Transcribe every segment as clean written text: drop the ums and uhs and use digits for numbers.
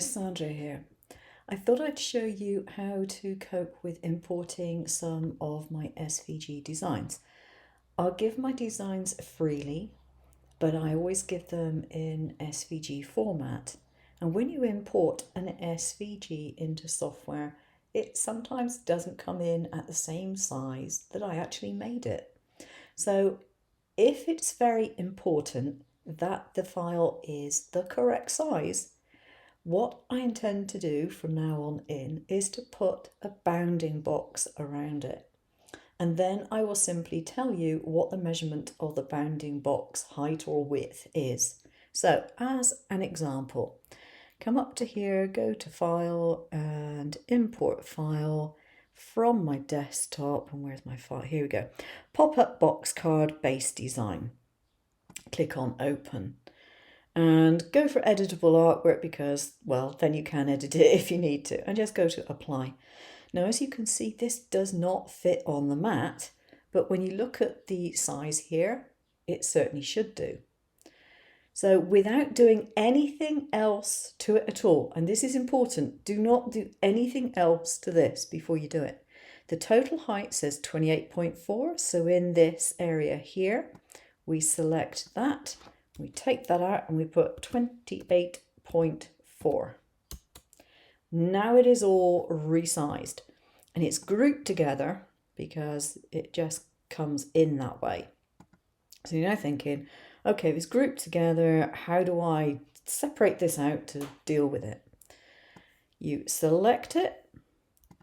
Sandra here. I thought I'd show you how to cope with importing some of my SVG designs. I'll give my designs freely, but I always give them in SVG format. And when you import an SVG into software, it sometimes doesn't come in at the same size that I actually made it. So if it's very important that the file is the correct size, what I intend to do from now on in is to put a bounding box around it. And then I will simply tell you what the measurement of the bounding box height or width is. So as an example, come up to here, go to File and Import File from my desktop. And where's my file? Here we go. PopUP Box Base Design. Click on Open. And go for editable artwork because, well, then you can edit it if you need to. And just go to apply. Now, as you can see, this does not fit on the mat, but when you look at the size here, it certainly should do. So without doing anything else to it at all, and this is important, do not do anything else to this before you do it. The total height says 28.4. So in this area here, we select that. We take that out and we put 28.4. Now it is all resized and it's grouped together because it just comes in that way. So you're now thinking, okay, if it's grouped together, how do I separate this out to deal with it? You select it,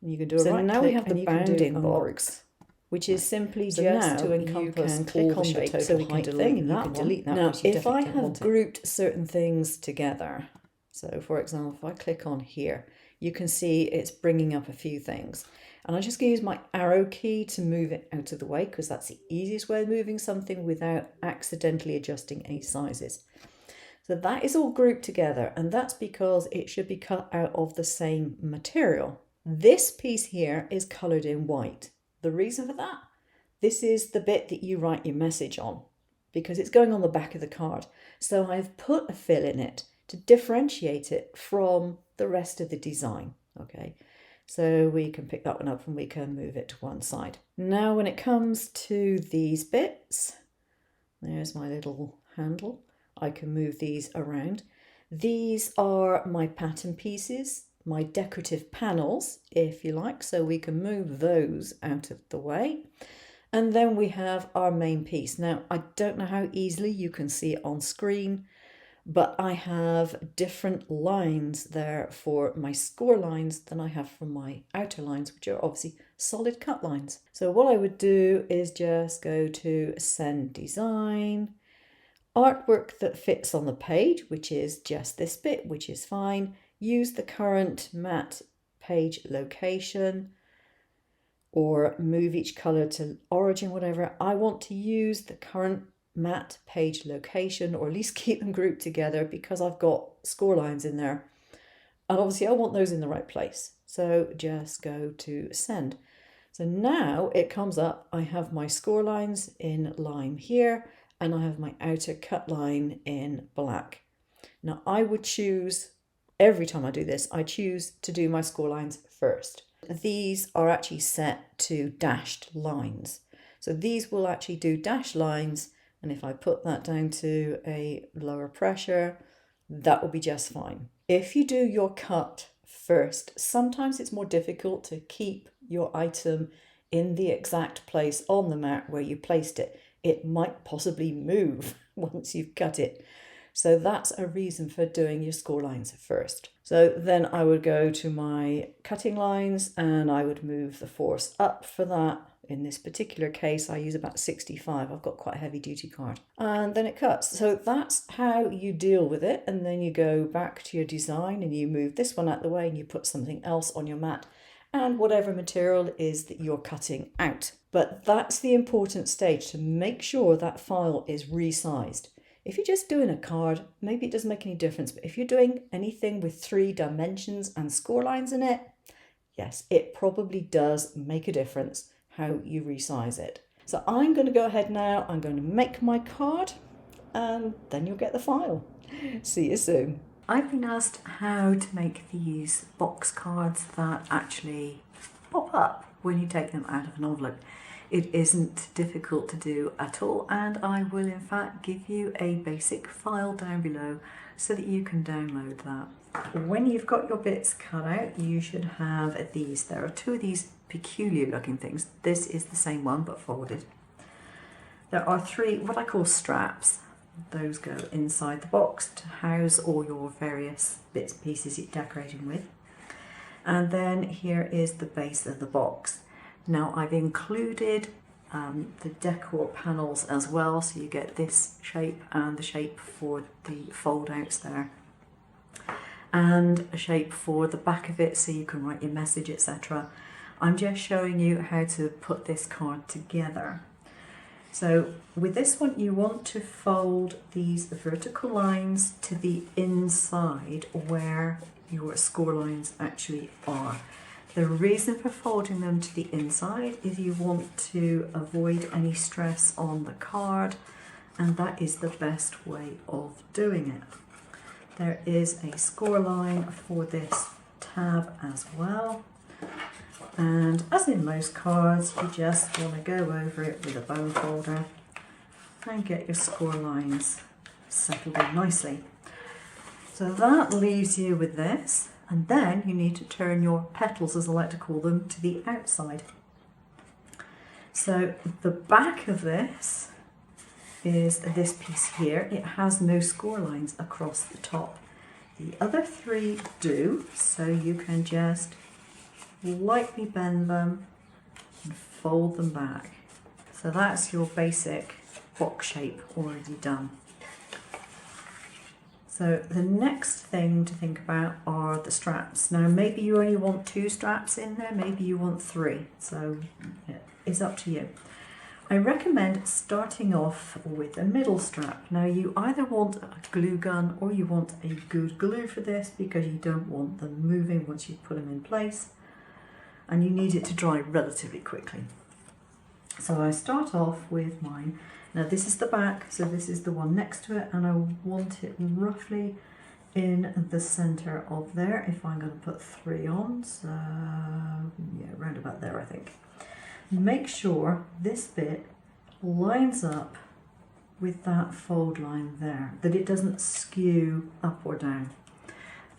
you can do a right click. So now we have the bounding box, which is simply just to encompass all the shapes, so we can delete that one. Now, if I have grouped certain things together, so for example, if I click on here, you can see it's bringing up a few things. And I'm just going to use my arrow key to move it out of the way because that's the easiest way of moving something without accidentally adjusting any sizes. So that is all grouped together, and that's because it should be cut out of the same material. This piece here is coloured in white. The reason for that, this is the bit that you write your message on because it's going on the back of the card. So I've put a fill in it to differentiate it from the rest of the design. Okay, so we can pick that one up and we can move it to one side. Now when it comes to these bits, there's my little handle. I can move these around. These are my pattern pieces, my decorative panels, if you like, so we can move those out of the way. And then we have our main piece. Now, I don't know how easily you can see it on screen, but I have different lines there for my score lines than I have for my outer lines, which are obviously solid cut lines. So what I would do is just go to Send Design, Artwork that fits on the page, which is just this bit, which is fine. Use the current matte page location or move each color to origin, whatever. I want to use the current matte page location, or at least keep them grouped together because I've got score lines in there. And obviously I want those in the right place. So just go to send. So now it comes up, I have my score lines in lime here, and I have my outer cut line in black. Now I would choose, every time I do this, I choose to do my score lines first. These are actually set to dashed lines. So these will actually do dashed lines, and if I put that down to a lower pressure, that will be just fine. If you do your cut first, sometimes it's more difficult to keep your item in the exact place on the mat where you placed it. It might possibly move once you've cut it. So that's a reason for doing your score lines first. So then I would go to my cutting lines and I would move the force up for that. In this particular case, I use about 65. I've got quite a heavy duty card. And then it cuts. So that's how you deal with it. And then you go back to your design and you move this one out the way and you put something else on your mat and whatever material it is that you're cutting out. But that's the important stage, to make sure that file is resized. If you're just doing a card, maybe it doesn't make any difference, but if you're doing anything with 3 dimensions and score lines in it, yes, it probably does make a difference how you resize it. So I'm going to go ahead now, I'm going to make my card, and then you'll get the file. See you soon. I've been asked how to make these box cards that actually pop up when you take them out of an envelope. It isn't difficult to do at all, and I will in fact give you a basic file down below so that you can download that. When you've got your bits cut out, you should have these. There are two of these peculiar looking things. This is the same one but folded. There are three what I call straps. Those go inside the box to house all your various bits and pieces you're decorating with. And then here is the base of the box. Now I've included the decor panels as well, so you get this shape and the shape for the fold outs there, and a shape for the back of it so you can write your message, etc. I'm just showing you how to put this card together. So with this one, you want to fold these vertical lines to the inside where your score lines actually are. The reason for folding them to the inside is you want to avoid any stress on the card, and that is the best way of doing it. There is a score line for this tab as well. And as in most cards, you just want to go over it with a bone folder and get your score lines settled in nicely. So that leaves you with this, and then you need to turn your petals, as I like to call them, to the outside. So the back of this is this piece here. It has no score lines across the top. The other three do, so you can just lightly bend them and fold them back. So that's your basic box shape already done. So the next thing to think about are the straps. Now maybe you only want 2 straps in there, maybe you want 3, so it's up to you. I recommend starting off with a middle strap. Now you either want a glue gun or you want a good glue for this, because you don't want them moving once you put them in place, and you need it to dry relatively quickly. So I start off with mine. Now this is the back, so this is the one next to it, and I want it roughly in the center of there if I'm going to put 3 on, so yeah, round about there I think. Make sure this bit lines up with that fold line there, that it doesn't skew up or down.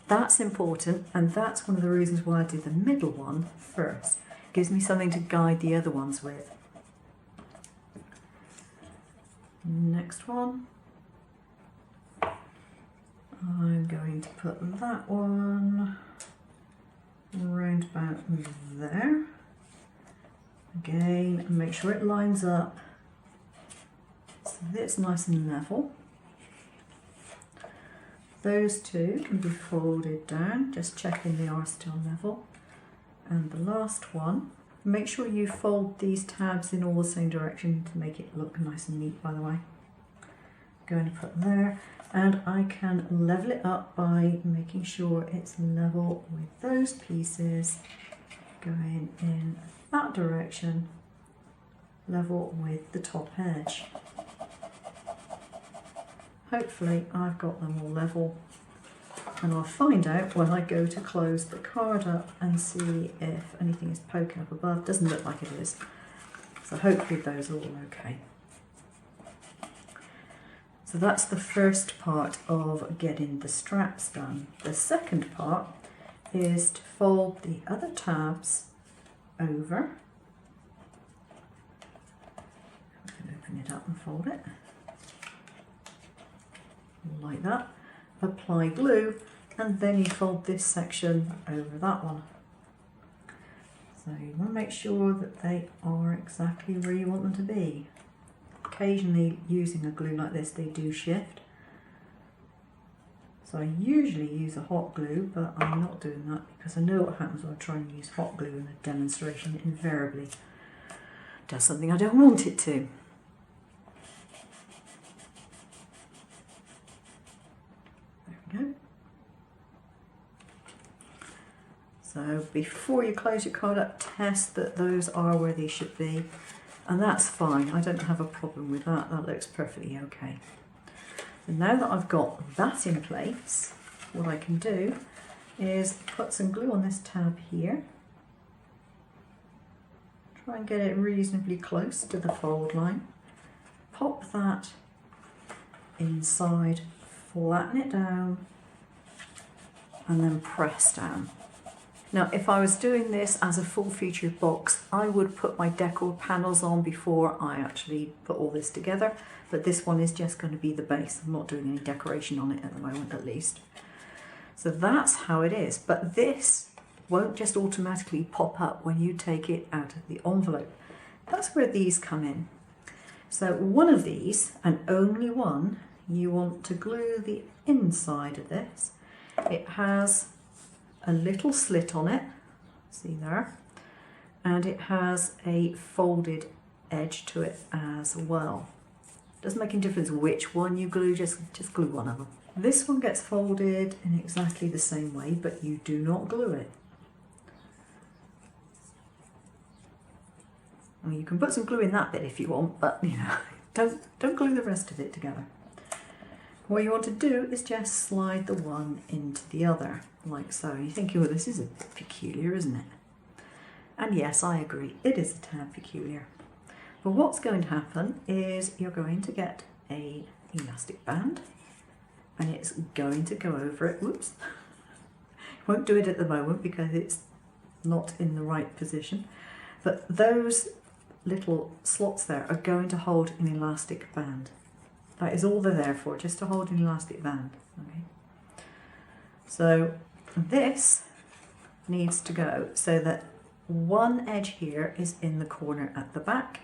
That's important, and that's one of the reasons why I do the middle one first. It gives me something to guide the other ones with. Next one, I'm going to put that one round about there. Again, make sure it lines up so that it's nice and level. Those two can be folded down, just checking they are still level. And the last one, make sure you fold these tabs in all the same direction to make it look nice and neat, by the way. Going to put there, and I can level it up by making sure it's level with those pieces going in that direction, level with the top edge. Hopefully I've got them all level, and I'll find out when I go to close the card up and see if anything is poking up above. Doesn't look like it is, so hopefully those are all okay. So that's the first part of getting the straps done. The second part is to fold the other tabs over. I can open it up and fold it like that. Apply glue, and then you fold this section over that one. So you want to make sure that they are exactly where you want them to be. Occasionally, using a glue like this, they do shift. So I usually use a hot glue, but I'm not doing that because I know what happens when I try and use hot glue in a demonstration. It invariably does something I don't want it to. There we go. So before you close your card up, test that those are where they should be. And that's fine, I don't have a problem with that, that looks perfectly okay. And now that I've got that in place, what I can do is put some glue on this tab here. Try and get it reasonably close to the fold line. Pop that inside, flatten it down, and then press down. Now, if I was doing this as a full-featured box, I would put my decor panels on before I actually put all this together, but this one is just going to be the base. I'm not doing any decoration on it at the moment, at least. So that's how it is, but this won't just automatically pop up when you take it out of the envelope. That's where these come in. So one of these, and only one, you want to glue the inside of this. It has a little slit on it, see there, and it has a folded edge to it as well. Doesn't make any difference which one you glue, just glue one of them. This one gets folded in exactly the same way, but you do not glue it. I mean, you can put some glue in that bit if you want, but you know, don't glue the rest of it together. What you want to do is just slide the one into the other, like so. You're thinking, well, this is a bit peculiar, isn't it? And yes, I agree, it is a tad peculiar. But what's going to happen is you're going to get a elastic band, and it's going to go over it. Whoops. Won't do it at the moment because it's not in the right position. But those little slots there are going to hold an elastic band. That is all they're there for, just to hold an elastic band. Okay. So this needs to go so that one edge here is in the corner at the back,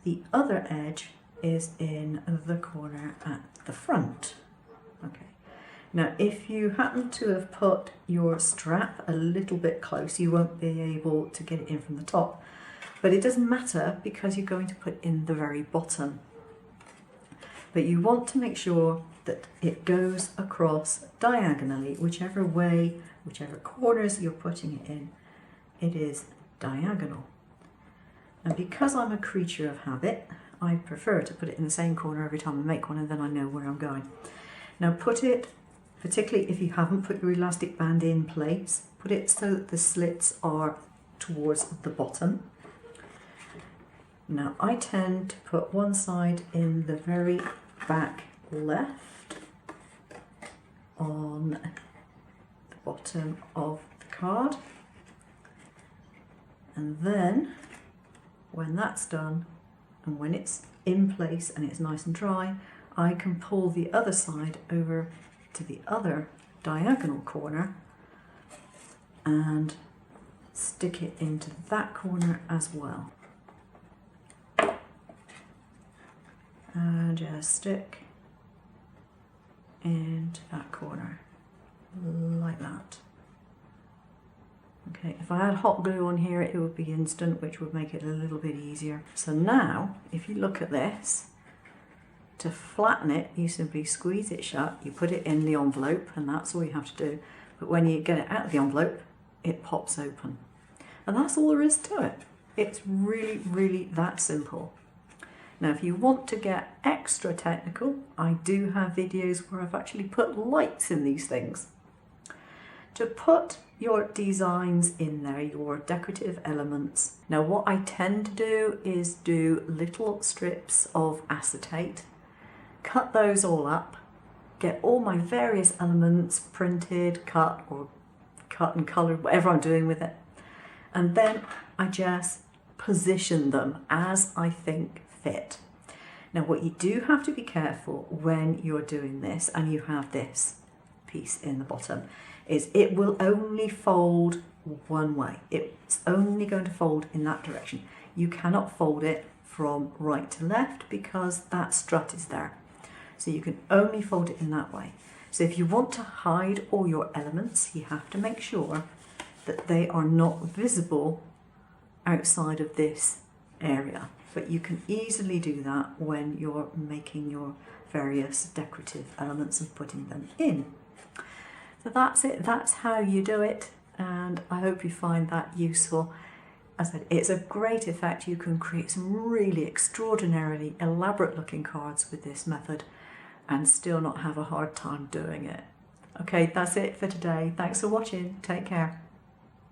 the other edge is in the corner at the front. Okay. Now, if you happen to have put your strap a little bit close, you won't be able to get it in from the top. But it doesn't matter because you're going to put in the very bottom. But you want to make sure that it goes across diagonally, whichever way, whichever corners you're putting it in, it is diagonal. And because I'm a creature of habit, I prefer to put it in the same corner every time I make one, and then I know where I'm going. Now put it, particularly if you haven't put your elastic band in place, put it so that the slits are towards the bottom. Now I tend to put one side in the very back left on the bottom of the card, and then when that's done and when it's in place and it's nice and dry, I can pull the other side over to the other diagonal corner and stick it into that corner as well. And just stick into that corner like that. Okay, if I had hot glue on here it would be instant, which would make it a little bit easier. So now if you look at this, to flatten it you simply squeeze it shut, you put it in the envelope, and that's all you have to do. But when you get it out of the envelope it pops open, and that's all there is to it. It's really that simple. Now if you want to get extra technical, I do have videos where I've actually put lights in these things. To put your designs in there, your decorative elements. Now what I tend to do is do little strips of acetate, cut those all up, get all my various elements printed, cut and coloured, whatever I'm doing with it, and then I just position them as I think fit. Now what you do have to be careful when you're doing this and you have this piece in the bottom is it will only fold one way. It's only going to fold in that direction. You cannot fold it from right to left because that strut is there. So you can only fold it in that way. So if you want to hide all your elements, you have to make sure that they are not visible outside of this area. But you can easily do that when you're making your various decorative elements and putting them in. So that's it, that's how you do it, and I hope you find that useful. As I said, it's a great effect. You can create some really extraordinarily elaborate looking cards with this method and still not have a hard time doing it. Okay, that's it for today. Thanks for watching. Take care.